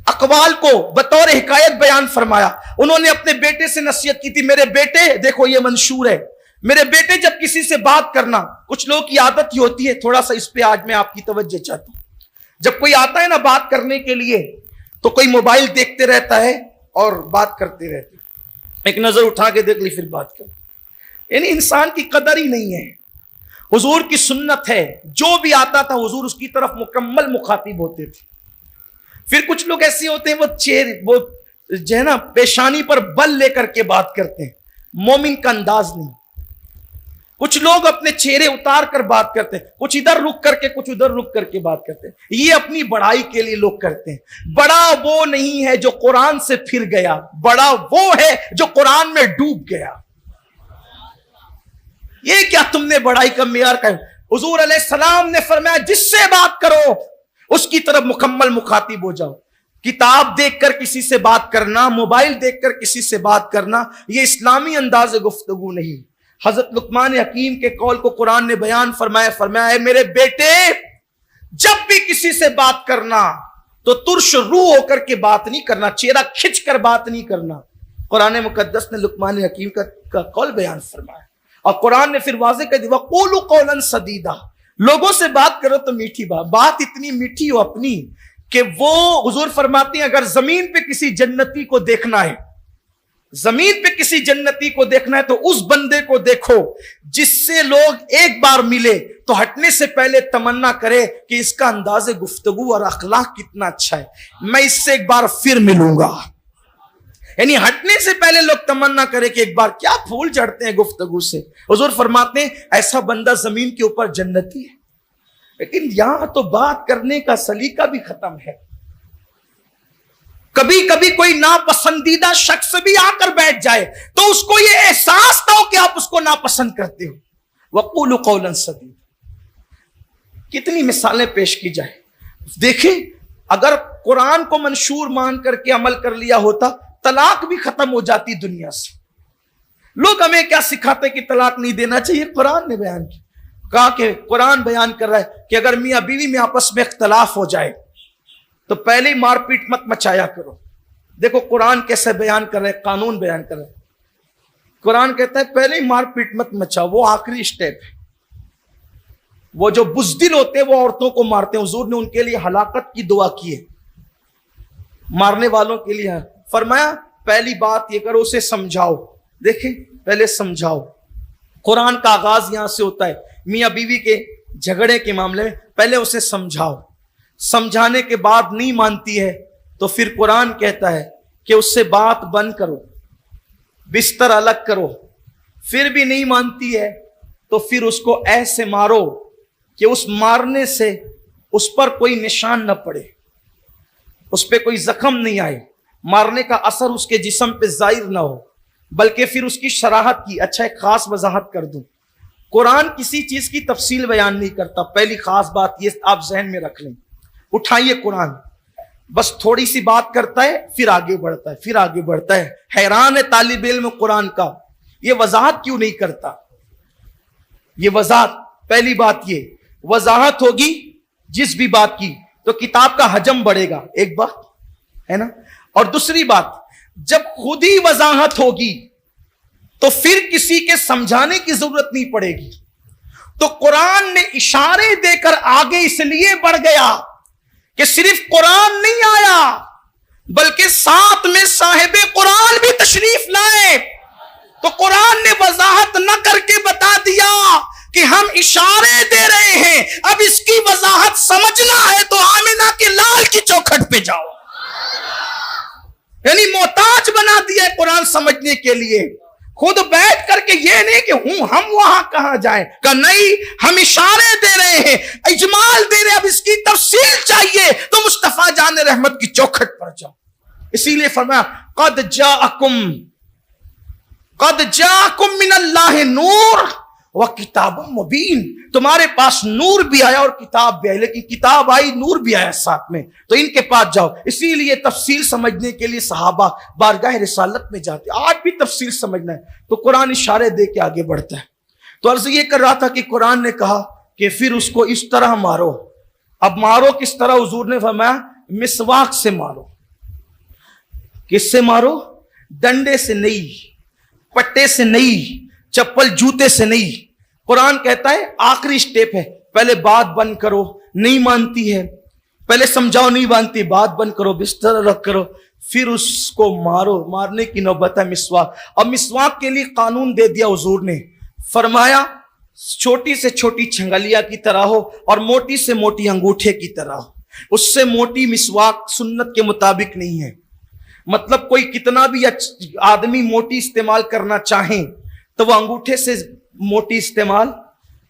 اقوال کو بطور حکایت بیان فرمایا، انہوں نے اپنے بیٹے سے نصیحت کی تھی، میرے بیٹے دیکھو یہ منشور ہے، میرے بیٹے جب کسی سے بات کرنا، کچھ لوگوں کی عادت ہی ہوتی ہے، تھوڑا سا اس پہ آج میں آپ کی توجہ چاہتا ہوں، جب کوئی آتا ہے نا بات کرنے کے لیے تو کوئی موبائل دیکھتے رہتا ہے اور بات کرتے رہتے، ایک نظر اٹھا کے دیکھ لی پھر بات کر، یعنی انسان کی قدر ہی نہیں ہے۔ حضور کی سنت ہے، جو بھی آتا تھا حضور اس کی طرف مکمل مخاطب ہوتے تھے۔ پھر کچھ لوگ ایسے ہوتے ہیں وہ جو ہے نا پیشانی پر بل لے کر کے بات کرتے ہیں، مومن کا انداز نہیں۔ کچھ لوگ اپنے چہرے اتار کر بات کرتے ہیں، کچھ ادھر رک کر کے کچھ ادھر رک کر کے بات کرتے ہیں، یہ اپنی بڑائی کے لیے لوگ کرتے ہیں۔ بڑا وہ نہیں ہے جو قرآن سے پھر گیا، بڑا وہ ہے جو قرآن میں ڈوب گیا۔ یہ کیا تم نے بڑائی کا معیار کا؟ حضور علیہ السلام نے فرمایا جس سے بات کرو اس کی طرف مکمل مخاطب ہو جاؤ۔ کتاب دیکھ کر کسی سے بات کرنا، موبائل دیکھ کر کسی سے بات کرنا، یہ اسلامی انداز گفتگو نہیں۔ حضرت لقمان حکیم کے قول کو قرآن نے بیان فرمایا ہے میرے بیٹے جب بھی کسی سے بات کرنا تو ترش روح ہو کر کے بات نہیں کرنا، چہرہ کھچ کر بات نہیں کرنا۔ قرآن مقدس نے لقمان حکیم کا قول بیان فرمایا، اور قرآن نے پھر واضح کر دیا وَقُولُوا قَوْلًا سَدِيدًا، لوگوں سے بات کرو تو میٹھی بات اتنی میٹھی ہو اپنی کہ وہ حضور فرماتے ہیں اگر زمین پہ کسی جنتی کو دیکھنا ہے، زمین پہ کسی جنتی کو دیکھنا ہے تو اس بندے کو دیکھو جس سے لوگ ایک بار ملے تو ہٹنے سے پہلے تمنا کرے کہ اس کا انداز گفتگو اور اخلاق کتنا اچھا ہے، میں اس سے ایک بار پھر ملوں گا۔ یعنی ہٹنے سے پہلے لوگ تمنا کرے کہ ایک بار، کیا پھول چڑھتے ہیں گفتگو سے۔ حضور فرماتے ہیں ایسا بندہ زمین کے اوپر جنتی ہے۔ لیکن یہاں تو بات کرنے کا سلیقہ بھی ختم ہے۔ کبھی کبھی کوئی ناپسندیدہ شخص بھی آ کر بیٹھ جائے تو اس کو یہ احساس نہ ہو کہ آپ اس کو ناپسند کرتے ہو۔ وَقُولُوا قَوْلًا سَدِيدًا، کتنی مثالیں پیش کی جائیں۔ دیکھیں اگر قرآن کو منشور مان کر کے عمل کر لیا ہوتا طلاق بھی ختم ہو جاتی دنیا سے۔ لوگ ہمیں کیا سکھاتے کہ طلاق نہیں دینا چاہیے، قرآن نے بیان کہا کہ قرآن بیان کر رہا ہے کہ اگر میاں بیوی میں آپس میں اختلاف ہو جائے تو پہلے ہی مار پیٹ مت مچایا کرو۔ دیکھو قرآن کیسے بیان کر رہے، قانون بیان کر رہے۔ قرآن کہتا ہے پہلے ہی مار پیٹ مت مچاؤ، وہ آخری سٹیپ ہے۔ وہ جو بزدل ہوتے ہیں وہ عورتوں کو مارتے ہیں، حضور نے ان کے لیے ہلاکت کی دعا کی ہے، مارنے والوں کے لیے فرمایا پہلی بات یہ کرو اسے سمجھاؤ۔ دیکھیں پہلے سمجھاؤ، قرآن کا آغاز یہاں سے ہوتا ہے۔ میاں بیوی کے جھگڑے کے معاملے میں پہلے اسے سمجھاؤ، سمجھانے کے بعد نہیں مانتی ہے تو پھر قرآن کہتا ہے کہ اس سے بات بند کرو، بستر الگ کرو۔ پھر بھی نہیں مانتی ہے تو پھر اس کو ایسے مارو کہ اس مارنے سے اس پر کوئی نشان نہ پڑے، اس پہ کوئی زخم نہیں آئے، مارنے کا اثر اس کے جسم پہ ظاہر نہ ہو، بلکہ پھر اس کی شراحت کی۔ اچھا ایک خاص وضاحت کر دوں، قرآن کسی چیز کی تفصیل بیان نہیں کرتا، پہلی خاص بات یہ آپ ذہن میں رکھ لیں۔ اٹھائیے قرآن، بس تھوڑی سی بات کرتا ہے پھر آگے بڑھتا ہے، پھر آگے بڑھتا ہے۔ حیران ہے طالب علم قرآن کا، یہ وضاحت کیوں نہیں کرتا؟ یہ وضاحت، پہلی بات یہ وضاحت ہوگی جس بھی بات کی تو کتاب کا حجم بڑھے گا، ایک بات ہے نا۔ اور دوسری بات جب خود ہی وضاحت ہوگی تو پھر کسی کے سمجھانے کی ضرورت نہیں پڑے گی۔ تو قرآن نے اشارے دے کر آگے اس لیے بڑھ گیا کہ صرف قرآن نہیں آیا بلکہ ساتھ میں صاحب قرآن بھی تشریف لائے۔ تو قرآن نے وضاحت نہ کر کے بتا دیا کہ ہم اشارے دے رہے ہیں، اب اس کی وضاحت سمجھنا ہے تو آمنہ کے لال کی چوکھٹ پہ جاؤ۔ یعنی محتاج بنا دیا ہے قرآن سمجھنے کے لیے۔ خود بیٹھ کر کے یہ نہیں کہ ہم وہاں کہاں جائیں، کہ نہیں، ہم اشارے دے رہے ہیں، اجمال دے رہے ہیں، اب اس کی تفصیل چاہیے تو مصطفیٰ جان رحمت کی چوکھٹ پر جاؤ۔ اسی لیے فرمایا قد جاءکم من اللہ نور وکتاب مبین، تمہارے پاس نور بھی آیا اور کتاب بھی آئی، لیکن کتاب آئی، نور بھی آیا ساتھ میں، تو ان کے پاس جاؤ۔ اسی لیے تفصیل سمجھنے کے لیے صحابہ بارگاہ رسالت میں جاتے، آج بھی تفصیل سمجھنا ہے تو قرآن اشارے دے کے آگے بڑھتا ہے۔ تو عرض یہ کر رہا تھا کہ قرآن نے کہا کہ پھر اس کو اس طرح مارو۔ اب مارو کس طرح؟ حضور نے فرمایا مسواک سے مارو۔ کس سے مارو؟ ڈنڈے سے نہیں، پٹے سے نہیں، چپل جوتے سے نہیں۔ قرآن کہتا ہے آخری سٹیپ ہے، پہلے بات بند کرو، نہیں مانتی ہے، پہلے سمجھاؤ، نہیں مانتی، بات بند کرو، بستر رکھ کرو، پھر اس کو مارو۔ مارنے کی نوبت ہے مسواک۔ اب مسواک کے لیے قانون دے دیا حضور نے، فرمایا چھوٹی سے چھوٹی چھنگلیا کی طرح ہو اور موٹی سے موٹی انگوٹھے کی طرح ہو۔ اس سے موٹی مسواک سنت کے مطابق نہیں ہے۔ مطلب کوئی کتنا بھی آدمی موٹی استعمال کرنا چاہیں تو وہ انگوٹھے سے موٹی استعمال،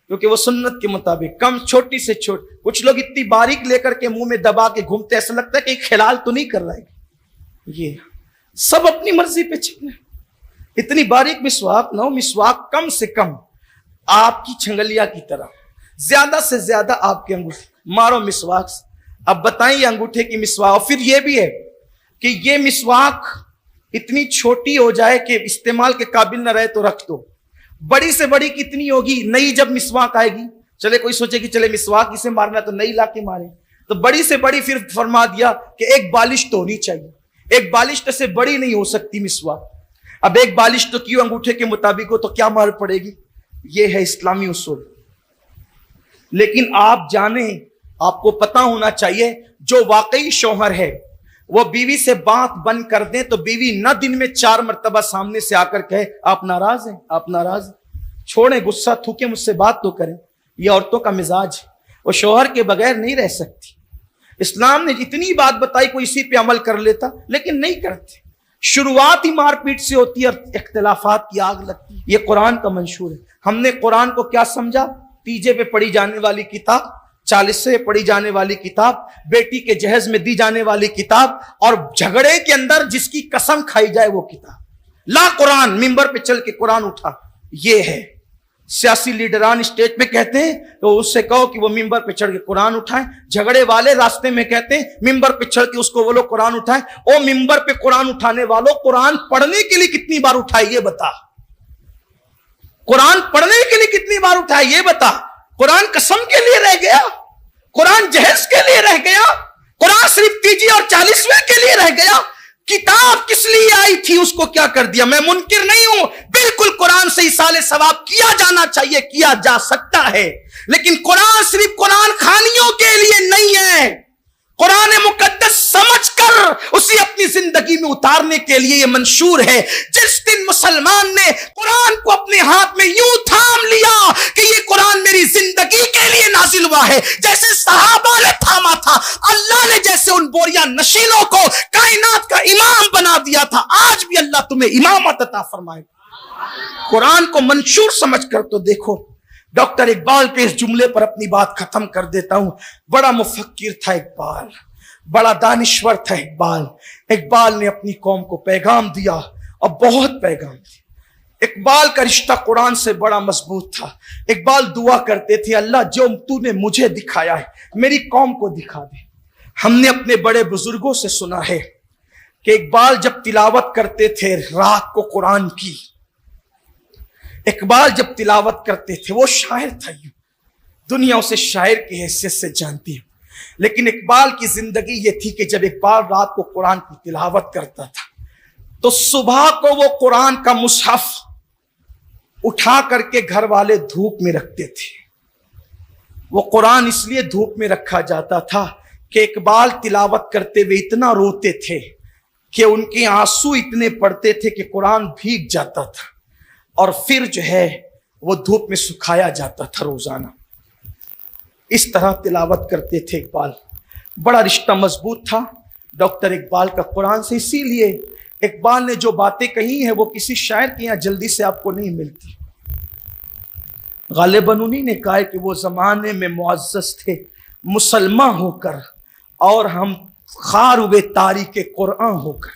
کیونکہ وہ سنت کے مطابق کم، چھوٹی سے چھوٹی۔ کچھ لوگ اتنی باریک لے کر کے منہ میں دبا کے گھومتے، ایسا لگتا ہے کہ خلال تو نہیں کر رہا ہے۔ یہ سب اپنی مرضی پہ چلنا ہے۔ اتنی باریک مسواک نہ ہو، مسواک کم سے کم آپ کی چھنگلیا کی طرح، زیادہ سے زیادہ آپ کے انگوٹھے مارو مسواک سے۔ اب بتائیں یہ انگوٹھے کی مسواک، اور پھر یہ بھی ہے کہ یہ مسواک اتنی چھوٹی ہو جائے کہ استعمال کے قابل نہ رہے تو رکھ دو۔ بڑی سے بڑی کتنی ہوگی؟ نئی جب مسواک آئے گی، چلے کوئی سوچے کہ چلے مسواک اسے مارنا تو نئی لا کے مارے، تو بڑی سے بڑی پھر فرما دیا کہ ایک بالش تو ہونی چاہیے، ایک بالش سے بڑی نہیں ہو سکتی مسواک۔ اب ایک بالش تو کیوں انگوٹھے کے مطابق ہو تو کیا مار پڑے گی؟ یہ ہے اسلامی اصول۔ لیکن آپ جانیں، آپ کو پتا ہونا چاہیے، جو واقعی شوہر ہے وہ بیوی سے بات بند کر دیں تو بیوی نہ دن میں 4 مرتبہ سامنے سے آ کر کہے آپ ناراض ہیں، آپ ناراض ہیں، چھوڑیں غصہ، تھوکیں، مجھ سے بات تو کریں۔ یہ عورتوں کا مزاج ہے، وہ شوہر کے بغیر نہیں رہ سکتی۔ اسلام نے اتنی بات بتائی، کوئی اسی پہ عمل کر لیتا، لیکن نہیں کرتے۔ شروعات ہی مار پیٹ سے ہوتی ہے اور اختلافات کی آگ لگتی ہے۔ یہ قرآن کا منشور ہے۔ ہم نے قرآن کو کیا سمجھا؟ تیجے پہ پڑھی جانے والی کتاب، 40 سے پڑھی جانے والی کتاب، بیٹی کے جہیز میں دی جانے والی کتاب، اور جھگڑے کے اندر جس کی قسم کھائی جائے وہ کتاب۔ لا قرآن، ممبر پہ چل کے قرآن اٹھا، یہ ہے۔ سیاسی لیڈران اسٹیج پہ کہتے ہیں تو اس سے کہو کہ وہ ممبر پہ چڑھ کے قرآن اٹھائیں، جھگڑے والے راستے میں کہتے ہیں ممبر پہ چڑھ کے اس کو وہ لوگ قرآن اٹھائیں۔ او ممبر پہ قرآن اٹھانے والوں، قرآن پڑھنے کے لیے کتنی بار اٹھائے یہ بتا، قرآن پڑھنے کے لیے کتنی بار اٹھائے یہ بتا۔ قرآن قسم کے لیے رہ گیا، قرآن جہیز کے لیے رہ گیا، قرآن صرف تیجی اور 40ویں کے لیے رہ گیا۔ کتاب کس لیے آئی تھی اس کو کیا کر دیا؟ میں منکر نہیں ہوں، بالکل قرآن سے ایصال ثواب کیا جانا چاہیے، کیا جا سکتا ہے، لیکن قرآن صرف قرآن خانیوں کے لیے نہیں ہے۔ قرآن مقدس سمجھ کر اسے اپنی زندگی میں اتارنے کے لیے یہ منشور ہے۔ جس دن مسلمان نے قرآن کو اپنے ہاتھ میں یوں تھام لیا کہ یہ قرآن میری زندگی کے لیے نازل ہوا ہے، جیسے صحابہ نے تھاما تھا، اللہ نے جیسے ان بوریا نشینوں کو کائنات کا امام بنا دیا تھا، آج بھی اللہ تمہیں امامت عطا فرمائے۔ قرآن کو منشور سمجھ کر تو دیکھو۔ ڈاکٹر اقبال کے اس جملے پر اپنی بات ختم کر دیتا ہوں۔ بڑا مفکر تھا اقبال، بڑا دانشور تھا اقبال۔ اقبال نے اپنی قوم کو پیغام دیا اور بہت پیغام دیا۔ اقبال کا رشتہ قرآن سے بڑا مضبوط تھا۔ اقبال دعا کرتے تھے اللہ جو تو نے مجھے دکھایا ہے میری قوم کو دکھا دے۔ ہم نے اپنے بڑے بزرگوں سے سنا ہے کہ اقبال جب تلاوت کرتے تھے رات کو قرآن کی، اقبال جب تلاوت کرتے تھے، وہ شاعر تھا، دنیا اسے شاعر کی حیثیت سے جانتی ہے، لیکن اقبال کی زندگی یہ تھی کہ جب اقبال رات کو قرآن کی تلاوت کرتا تھا تو صبح کو وہ قرآن کا مصحف اٹھا کر کے گھر والے دھوپ میں رکھتے تھے۔ وہ قرآن اس لیے دھوپ میں رکھا جاتا تھا کہ اقبال تلاوت کرتے ہوئے اتنا روتے تھے کہ ان کے آنسو اتنے پڑتے تھے کہ قرآن بھیگ جاتا تھا اور پھر جو ہے وہ دھوپ میں سکھایا جاتا تھا روزانہ۔ اس طرح تلاوت کرتے تھے اقبال، بڑا رشتہ مضبوط تھا ڈاکٹر اقبال کا قرآن سے۔ اسی لیے اقبال نے جو باتیں کہی ہیں وہ کسی شاعر کے یہاں جلدی سے آپ کو نہیں ملتی. غالباً انہی نے کہا ہے کہ وہ زمانے میں معزز تھے مسلمان ہو کر اور ہم خار ہوئے تاریخ قرآن ہو کر.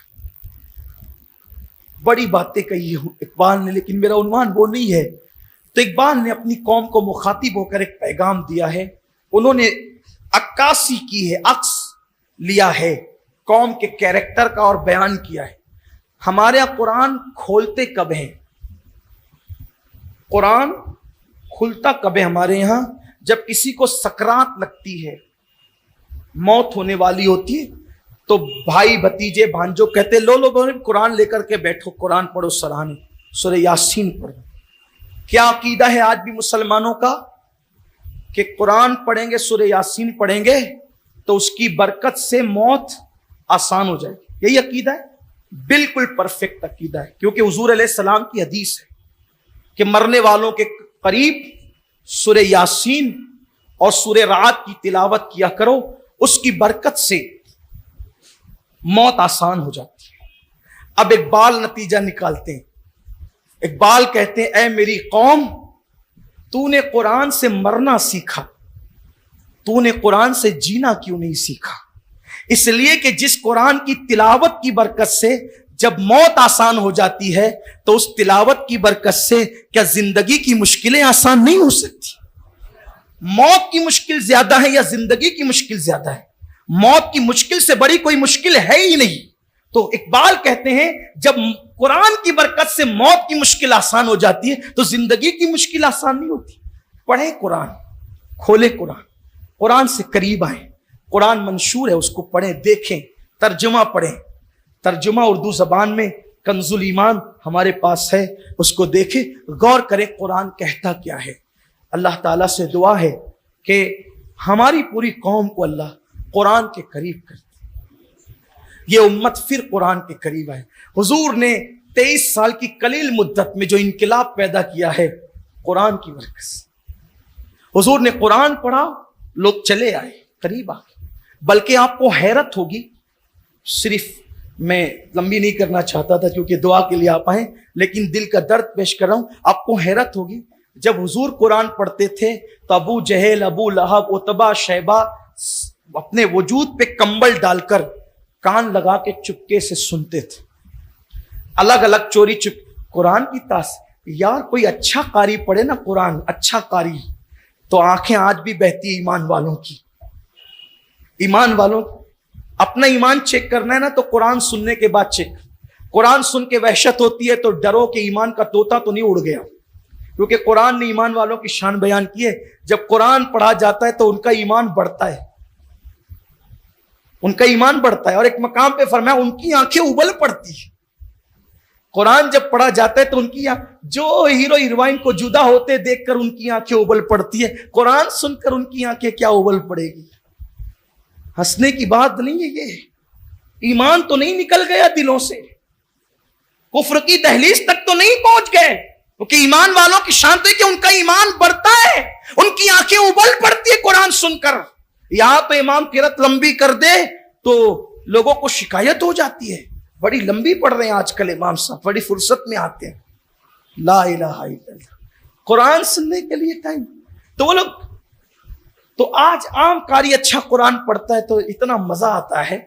بڑی باتیں کہی ہیں اقبال نے، لیکن میرا عنوان وہ نہیں ہے. تو اقبال نے اپنی قوم کو مخاطب ہو کر ایک پیغام دیا ہے. انہوں نے عکاسی کی ہے، عکس لیا ہے قوم کے کیریکٹر کا اور بیان کیا ہے. ہمارے یہاں قرآن کھولتے کب ہیں؟ قرآن کھلتا کب ہے ہمارے یہاں؟ جب کسی کو سکرات لگتی ہے، موت ہونے والی ہوتی ہے، تو بھائی بھتیجے بھانجو کہتے لو قرآن لے کر کے بیٹھو، قرآن پڑھو، سرانے سورہ یاسین پڑھو. کیا عقیدہ ہے آج بھی مسلمانوں کا کہ قرآن پڑھیں گے، سورہ یاسین پڑھیں گے تو اس کی برکت سے موت آسان ہو جائے گی؟ یہی عقیدہ ہے؟ بالکل پرفیکٹ عقیدہ ہے، کیونکہ حضور علیہ السلام کی حدیث ہے کہ مرنے والوں کے قریب سورہ یاسین اور سورہ رعد کی تلاوت کیا کرو، اس کی برکت سے موت آسان ہو جاتی ہے. اب اقبال نتیجہ نکالتے ہیں. اقبال کہتے ہیں اے میری قوم، تو نے قرآن سے مرنا سیکھا، تو نے قرآن سے جینا کیوں نہیں سیکھا؟ اس لیے کہ جس قرآن کی تلاوت کی برکت سے جب موت آسان ہو جاتی ہے تو اس تلاوت کی برکت سے کیا زندگی کی مشکلیں آسان نہیں ہو سکتی؟ موت کی مشکل زیادہ ہے یا زندگی کی مشکل زیادہ ہے؟ موت کی مشکل سے بڑی کوئی مشکل ہے ہی نہیں. تو اقبال کہتے ہیں جب قرآن کی برکت سے موت کی مشکل آسان ہو جاتی ہے تو زندگی کی مشکل آسان نہیں ہوتی. پڑھیں قرآن، کھولیں قرآن، قرآن سے قریب آئیں. قرآن منشور ہے، اس کو پڑھیں، دیکھیں، ترجمہ پڑھیں. ترجمہ اردو زبان میں کنز الایمان ہمارے پاس ہے، اس کو دیکھیں، غور کریں قرآن کہتا کیا ہے. اللہ تعالیٰ سے دعا ہے کہ ہماری پوری قوم کو اللہ قرآن کے قریب کرے، یہ امت پھر قرآن کے قریب آئے. حضور نے 23 سال کی قلیل مدت میں جو انقلاب پیدا کیا ہے قرآن کی برکت سے. حضور نے قرآن پڑھا، لوگ چلے آئے، قریب آ گئے. بلکہ آپ کو حیرت ہوگی، صرف میں لمبی نہیں کرنا چاہتا تھا کیونکہ دعا کے لیے آپ آئیں، لیکن دل کا درد پیش کر رہا ہوں. آپ کو حیرت ہوگی جب حضور قرآن پڑھتے تھے تو ابو جہل، ابو لہب، عتبہ، شیبہ اپنے وجود پہ کمبل ڈال کر کان لگا کے چپکے سے سنتے تھے، الگ الگ چوری قرآن کی یار کوئی اچھا قاری پڑھے نا قرآن، اچھا قاری، تو آنکھیں آج بھی بہتی ہے ایمان والوں کی. ایمان والوں اپنا ایمان چیک کرنا ہے نا تو قرآن سننے کے بعد چیک. قرآن سن کے وحشت ہوتی ہے تو ڈرو کہ ایمان کا طوطا تو نہیں اڑ گیا، کیونکہ قرآن نے ایمان والوں کی شان بیان کی ہے. جب قرآن پڑھا جاتا ہے تو ان کا ایمان بڑھتا ہے، ان کا ایمان بڑھتا ہے. اور ایک مقام پہ فرمایا ان کی آنکھیں ابل پڑتی ہیں. قرآن جب پڑھا جاتا ہے تو ان کی جو ہیرو ہیروئن کو جدا ہوتے دیکھ کر ان کی آنکھیں ابل پڑتی ہے، قرآن سن کر ان کی آنکھیں کیا ابل پڑے گی؟ ہنسنے کی بات نہیں ہے یہ. ایمان تو نہیں نکل گیا دلوں سے، کفر کی دہلیز تک تو نہیں پہنچ گئے، کیونکہ ایمان والوں کی شان تو ہے کہ ان کا ایمان بڑھتا ہے، ان کی آنکھیں ابل پڑتی ہے قرآن سن کر. یہاں تو امام قرات لمبی کر دے تو لوگوں کو شکایت ہو جاتی ہے، بڑی لمبی پڑھ رہے ہیں آج کل امام صاحب، بڑی فرصت میں آتے ہیں. لا الہ الا اللہ، قرآن سننے کے لیے ٹائم. تو وہ لوگ تو آج عام قاری اچھا قرآن پڑھتا ہے تو اتنا مزہ آتا ہے.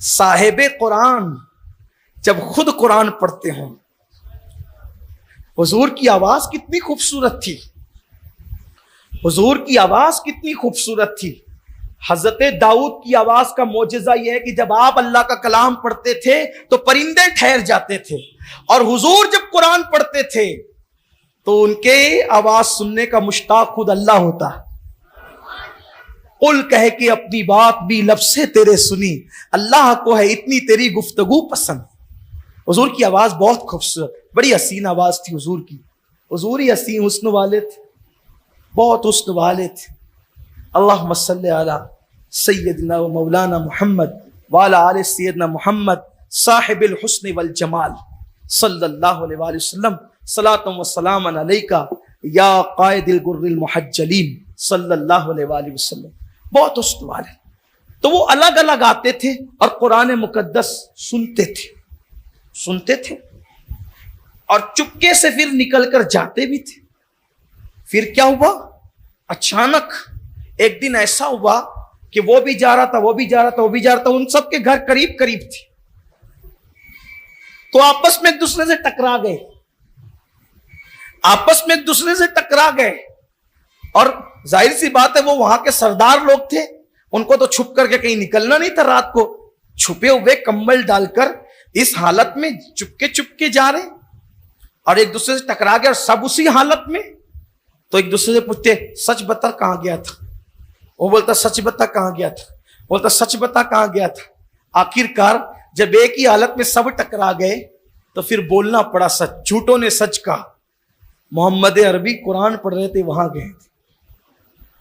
صاحب قرآن جب خود قرآن پڑھتے ہوں، حضور کی آواز کتنی خوبصورت تھی، حضور کی آواز کتنی خوبصورت تھی. حضرت داؤد کی آواز کا معجزہ یہ ہے کہ جب آپ اللہ کا کلام پڑھتے تھے تو پرندے ٹھہر جاتے تھے، اور حضور جب قرآن پڑھتے تھے تو ان کے آواز سننے کا مشتاق خود اللہ ہوتا. قل کہہ کے اپنی بات بھی لب سے تیرے سنی، اللہ کو ہے اتنی تیری گفتگو پسند. حضور کی آواز بہت خوبصورت، بڑی حسین آواز تھی حضور کی. حضور ہی حسین حسن والے تھے، بہت حسن والے تھے. اللہم صلی علی سیدنا و مولانا محمد وعلی آل سیدنا محمد صاحب الحسن والجمال صلی اللہ علیہ وآلہ وسلم. صلاۃ و سلام علیکہ یا قائد الغر المحجلین صلی اللہ علیہ وآلہ وسلم. بہت حسن والے. تو وہ الگ الگ آتے تھے اور قرآن مقدس سنتے تھے. سنتے تھے اور چپکے سے پھر نکل کر جاتے بھی تھے. پھر کیا ہوا؟ اچانک ایک دن ایسا ہوا کہ وہ بھی جا رہا تھا، وہ بھی جا رہا تھا، وہ بھی جا رہا تھا، ان سب کے گھر قریب قریب تھے، تو آپس میں ایک دوسرے سے ٹکرا گئے، آپس میں ایک دوسرے سے ٹکرا گئے. اور ظاہر سی بات ہے وہ وہاں کے سردار لوگ تھے، ان کو تو چھپ کر کے کہیں نکلنا نہیں تھا، رات کو چھپے ہوئے کمبل ڈال کر اس حالت میں چپکے چپکے جا رہے اور ایک دوسرے سے ٹکرا گئے، اور سب اسی حالت میں. تو ایک دوسرے سے پوچھتے سچ بتا کہاں گیا تھا؟ وہ بولتا سچ بتا کہاں گیا تھا، بولتا سچ بتا کہاں گیا تھا. آخر کار جب ایک ہی حالت میں سب ٹکرا گئے تو پھر بولنا پڑا سچ، جھوٹوں نے سچ کہا. محمد عربی قرآن پڑھ رہے تھے، وہاں گئے تھے،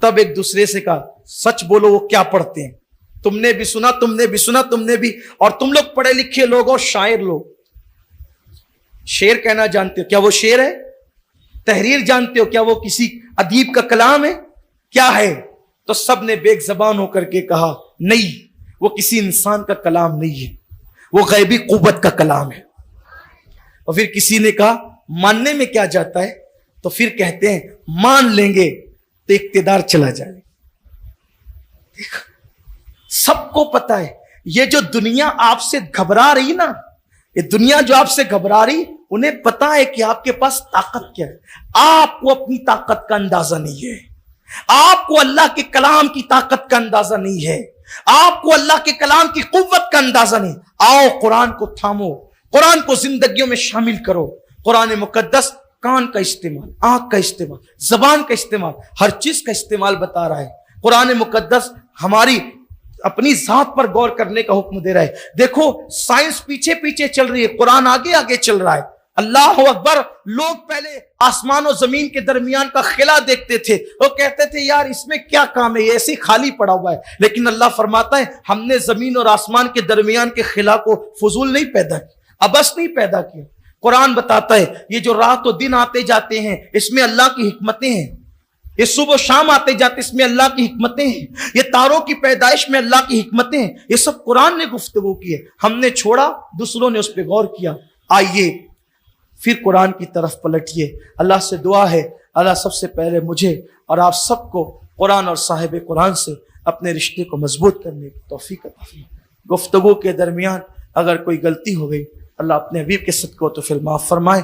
تب ایک دوسرے سے کہا سچ بولو وہ کیا پڑھتے ہیں، تم نے بھی سنا، تم نے بھی سنا، تم نے بھی، اور تم لوگ پڑھے لکھے لوگ اور شاعر لوگ، شعر کہنا جانتے ہو؟ کیا وہ شعر ہے؟ تحریر جانتے ہو؟ کیا وہ کسی ادیب کا کلام ہے؟ کیا ہے؟ تو سب نے بیک زبان ہو کر کے کہا نہیں، وہ کسی انسان کا کلام نہیں ہے، وہ غیبی قوت کا کلام ہے. اور پھر کسی نے کہا ماننے میں کیا جاتا ہے؟ تو پھر کہتے ہیں مان لیں گے تو اقتدار چلا جائے. سب کو پتا ہے یہ جو دنیا آپ سے گھبرا رہی نا، یہ دنیا جو آپ سے گھبرا رہی، انہیں پتا ہے کہ آپ کے پاس طاقت کیا ہے. آپ کو اپنی طاقت کا اندازہ نہیں ہے، آپ کو اللہ کے کلام کی طاقت کا اندازہ نہیں ہے، آپ کو اللہ کے کلام کی قوت کا اندازہ نہیں. آؤ قرآن کو تھامو، قرآن کو زندگیوں میں شامل کرو. قرآن مقدس کان کا استعمال، آنکھ کا استعمال، زبان کا استعمال، ہر چیز کا استعمال بتا رہا ہے. قرآن مقدس ہماری اپنی ذات پر غور کرنے کا حکم دے رہا ہے. دیکھو سائنس پیچھے پیچھے چل رہی ہے، قرآن آگے آگے چل رہا ہے. اللہ اکبر. لوگ پہلے آسمان و زمین کے درمیان کا خلا دیکھتے تھے، وہ کہتے تھے یار اس میں کیا کام ہے، یہ ایسے خالی پڑا ہوا ہے. لیکن اللہ فرماتا ہے ہم نے زمین اور آسمان کے درمیان کے خلا کو فضول نہیں پیدا کیا، عبث نہیں پیدا کیا. قرآن بتاتا ہے یہ جو رات و دن آتے جاتے ہیں اس میں اللہ کی حکمتیں ہیں، یہ صبح و شام آتے جاتے اس میں اللہ کی حکمتیں ہیں، یہ تاروں کی پیدائش میں اللہ کی حکمتیں ہیں. یہ سب قرآن نے گفتگو کی ہے، ہم نے چھوڑا، دوسروں نے اس پہ غور کیا. آئیے پھر قرآن کی طرف پلٹیے. اللہ سے دعا ہے اللہ سب سے پہلے مجھے اور آپ سب کو قرآن اور صاحب قرآن سے اپنے رشتے کو مضبوط کرنے کی توفیق عطا فرمائے. گفتگو کے درمیان اگر کوئی غلطی ہو گئی اللہ اپنے حبیب کے صدقے تو پھر معاف فرمائے.